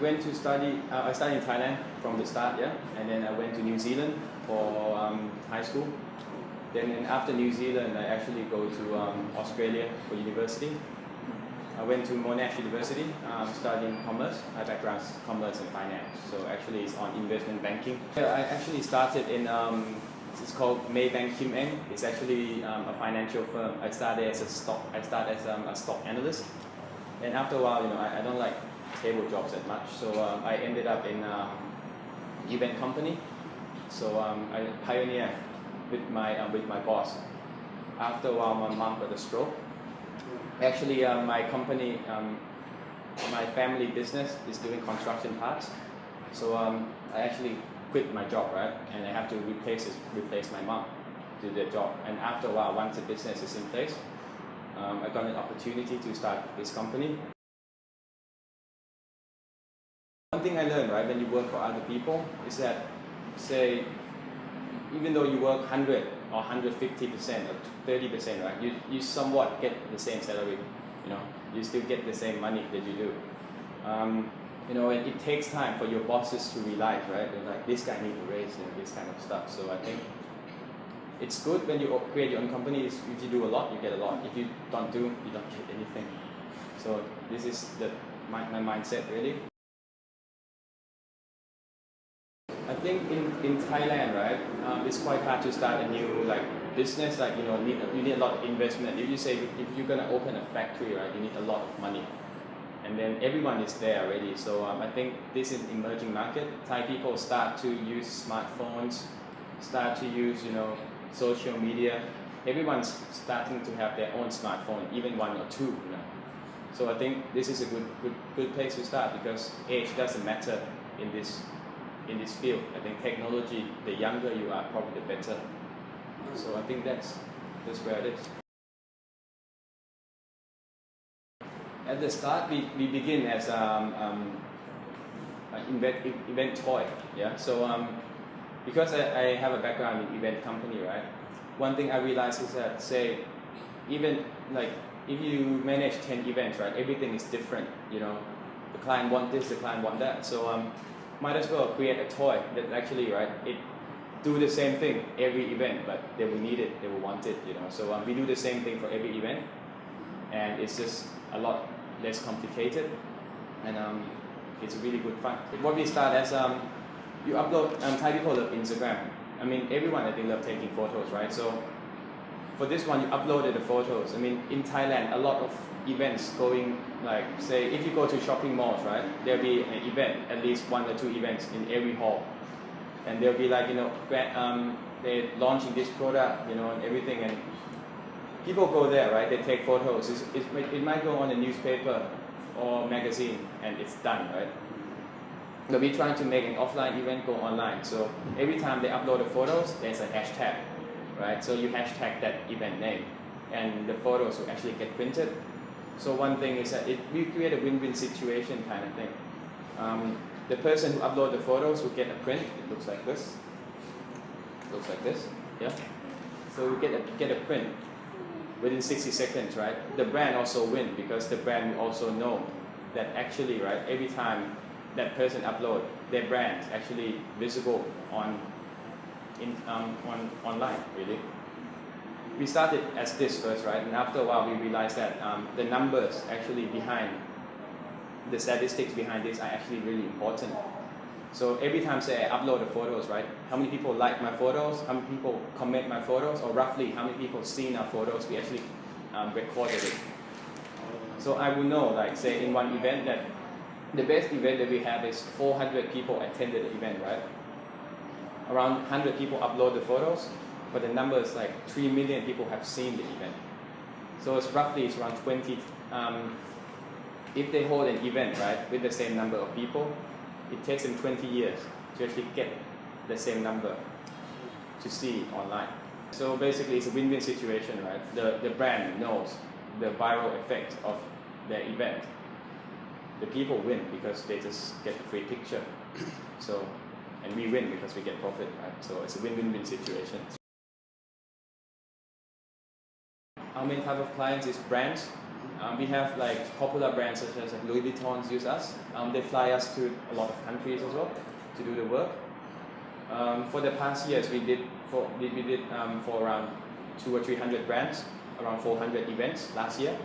went to study, I studied in Thailand from the start, yeah, and then I went to New Zealand for high school. Then after New Zealand, I actually go to Australia for university. I went to Monash University, studying commerce. My background is commerce and finance, so actually it's on investment banking. I actually started in, it's called Maybank Kim Eng. It's actually a financial firm. I started as a stock analyst, and after a while, I don't like stable jobs that much, so I ended up in event company. So I pioneered with my boss. After a while, my mom got a stroke. Actually, my company, my family business is doing construction parts. So I actually quit my job, right? And I have to replace my mom to the job. And after a while, once the business is in place, I got an opportunity to start this company. One thing I learned, right, when you work for other people is that, say, even though you work 100 or 150% or 30%, right, you somewhat get the same salary, you still get the same money that you do. And it takes time for your bosses to realize, right, they're like, this guy needs a raise, this kind of stuff. So I think it's good when you create your own company. If you do a lot, you get a lot. If you don't do, you don't get anything. So this is my mindset, really. I think in Thailand, right, it's quite hard to start a new business. You need a lot of investment. If you say if you're gonna open a factory, right, you need a lot of money, and then everyone is there already. So I think this is emerging market. Thai people start to use smartphones, start to use social media. Everyone's starting to have their own smartphone, even one or two. So I think this is a good place to start, because age doesn't matter in this field. I think technology, the younger you are, probably the better. So I think that's where it is. At the start, we begin as an event toy. Yeah. So because I have a background in event company, right? One thing I realized is that, say, even if you manage 10 events, right, everything is different. The client want this, the client want that. So might as well create a toy that actually, right, it do the same thing every event, but they will need it, they will want it, So we do the same thing for every event, and it's just a lot less complicated, and it's really good fun. What we start as you upload. Thai people love Instagram. I mean, everyone I think love taking photos, right? So for this one, you uploaded the photos. I mean, in Thailand, a lot of events going, say, if you go to shopping malls, right, there'll be an event, at least 1 or 2 events in every hall, and they'll be they're launching this product, and everything, and people go there, right? They take photos. It might go on a newspaper or magazine, and it's done, right? But we're trying to make an offline event go online. So every time they upload the photos, there's a hashtag, right? So you hashtag that event name, and the photos will actually get printed. So one thing is that we create a win-win situation kind of thing. The person who uploads the photos will get a print. It looks like this. Yeah. So we get a print within 60 seconds, right? The brand also win, because the brand will also know that actually, right, every time that person upload, their brand is actually visible online, really. We started as this first, right? And after a while, we realized that the numbers actually behind the statistics behind this are actually really important. So every time, say, I upload the photos, right? How many people like my photos? How many people comment my photos? Or roughly, how many people seen our photos? We actually recorded it. So I will know, say, in one event, that the best event that we have is 400 people attended the event, right? Around 100 people upload the photos, but the number is 3 million people have seen the event. So it's around 20. If they hold an event, right, with the same number of people, it takes them 20 years to actually get the same number to see online. So basically, it's a win-win situation, right? The brand knows the viral effect of their event. The people win because they just get a free picture. So, and we win because we get profit, right? So it's a win-win-win situation. Our main type of clients is brands, We have like popular brands such as like Louis Vuitton use us. They fly us to a lot of countries as well to do the work. For the past years, we did for around 200 or 300 brands, around 400 events last year.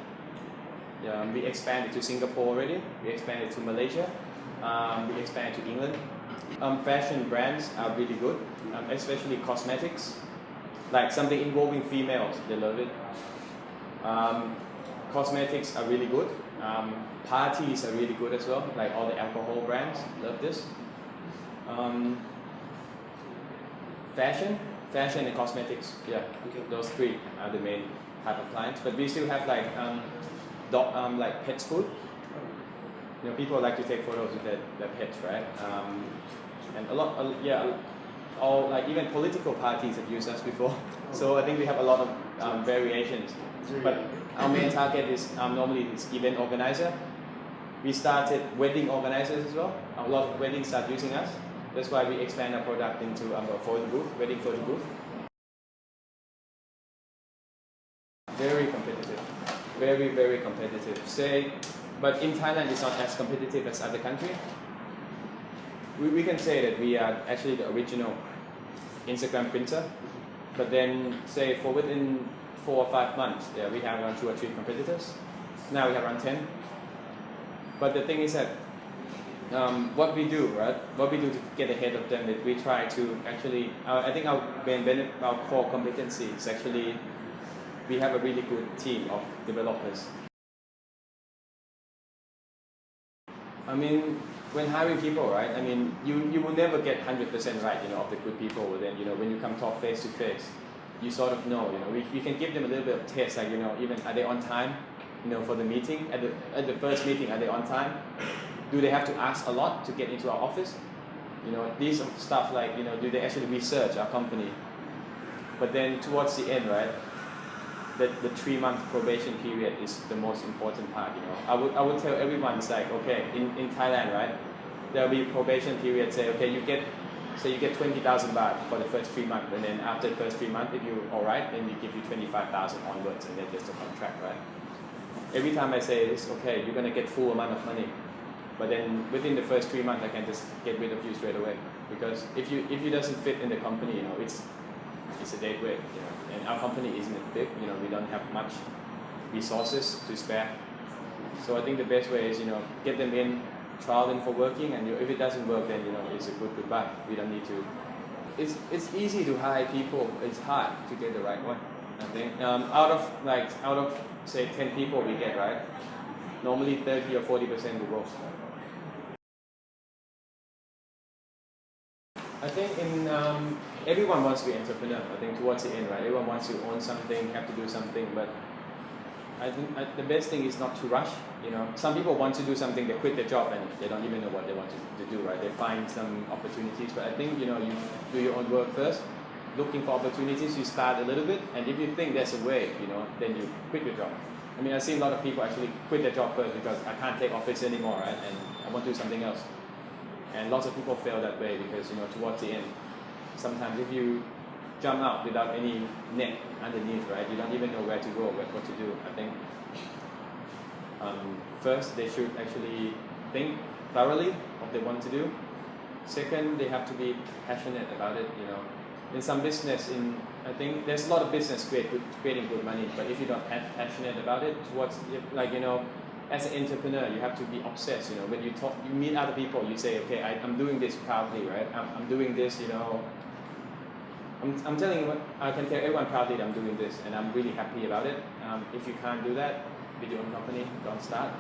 We expanded to Singapore already. We expanded to Malaysia. We expanded to England. Fashion brands are really good, especially cosmetics, like something involving females. They love it. Cosmetics are really good. Parties are really good as well, like all the alcohol brands love this. Fashion and cosmetics, yeah, okay. Those three are the main type of clients. But we still have like like pets food. You know, people like to take photos with their pets, right? And all like even political parties have used us before. So I think we have a lot of variations. But our main target is normally this event organizer. We started wedding organizers as well. A lot of weddings start using us. That's why we expand our product into a photo booth, wedding photo booth. Very competitive, very, very competitive. But in Thailand, it's not as competitive as other countries. We can say that we are actually the original Instagram printer. But then, say for within 4 or 5 months, yeah, we have around 2 or 3 competitors. Now we have around 10. But the thing is that what we do, right? What we do to get ahead of them is we try to actually. I think our core competency is actually we have a really good team of developers. I mean, when hiring people, right? I mean, you will never get 100% right, you know, of the good people. But then, you know, when you come talk face to face, you sort of know, you know, we can give them a little bit of test, like, you know, even are they on time, you know, for the meeting, at the first meeting, are they on time? Do they have to ask a lot to get into our office? You know, these stuff like, you know, do they actually research our company? But then towards the end, right, the 3-month probation period is the most important part, you know. I would tell everyone, it's like, okay, in Thailand, right, there'll be probation period, say, okay, you get 20,000 baht for the first 3 months, and then after the first 3 months, if you're all right, then we give you 25,000 onwards, and then there's the contract, right? Every time I say this, okay, you're gonna get full amount of money, but then within the first 3 months, I can just get rid of you straight away, because if you doesn't fit in the company, you know, it's a dead weight, you know. And our company isn't big, you know, we don't have much resources to spare. So I think the best way is, you know, get them in, trial them for working, and if it doesn't work, then, you know, it's a good goodbye. We don't need to. It's easy to hire people. It's hard to get the right one. I think out of say 10 people we get, right, normally 30 or 40% will go. I think everyone wants to be an entrepreneur. I think towards the end, right, everyone wants to own something, have to do something. But I think the best thing is not to rush. You know, some people want to do something, they quit their job and they don't even know what they want to do. Right, they find some opportunities. But I think, you know, you do your own work first. Looking for opportunities, you start a little bit, and if you think there's a way, you know, then you quit your job. I mean, I've seen a lot of people actually quit their job first because I can't take office anymore, right, and I want to do something else. And lots of people fail that way because, you know, towards the end, sometimes if you jump out without any net underneath, right, you don't even know where to go, what to do. I think first they should actually think thoroughly what they want to do. Second, they have to be passionate about it, you know. In some business, I think there's a lot of business creating good money, but if you're not passionate about it, towards, like, you know, as an entrepreneur, you have to be obsessed, you know. When you meet other people, you say, okay, I'm doing this proudly, right? I'm doing this, you know. I'm telling you, I can tell everyone proudly that I'm doing this, and I'm really happy about it. If you can't do that with your own company, don't start.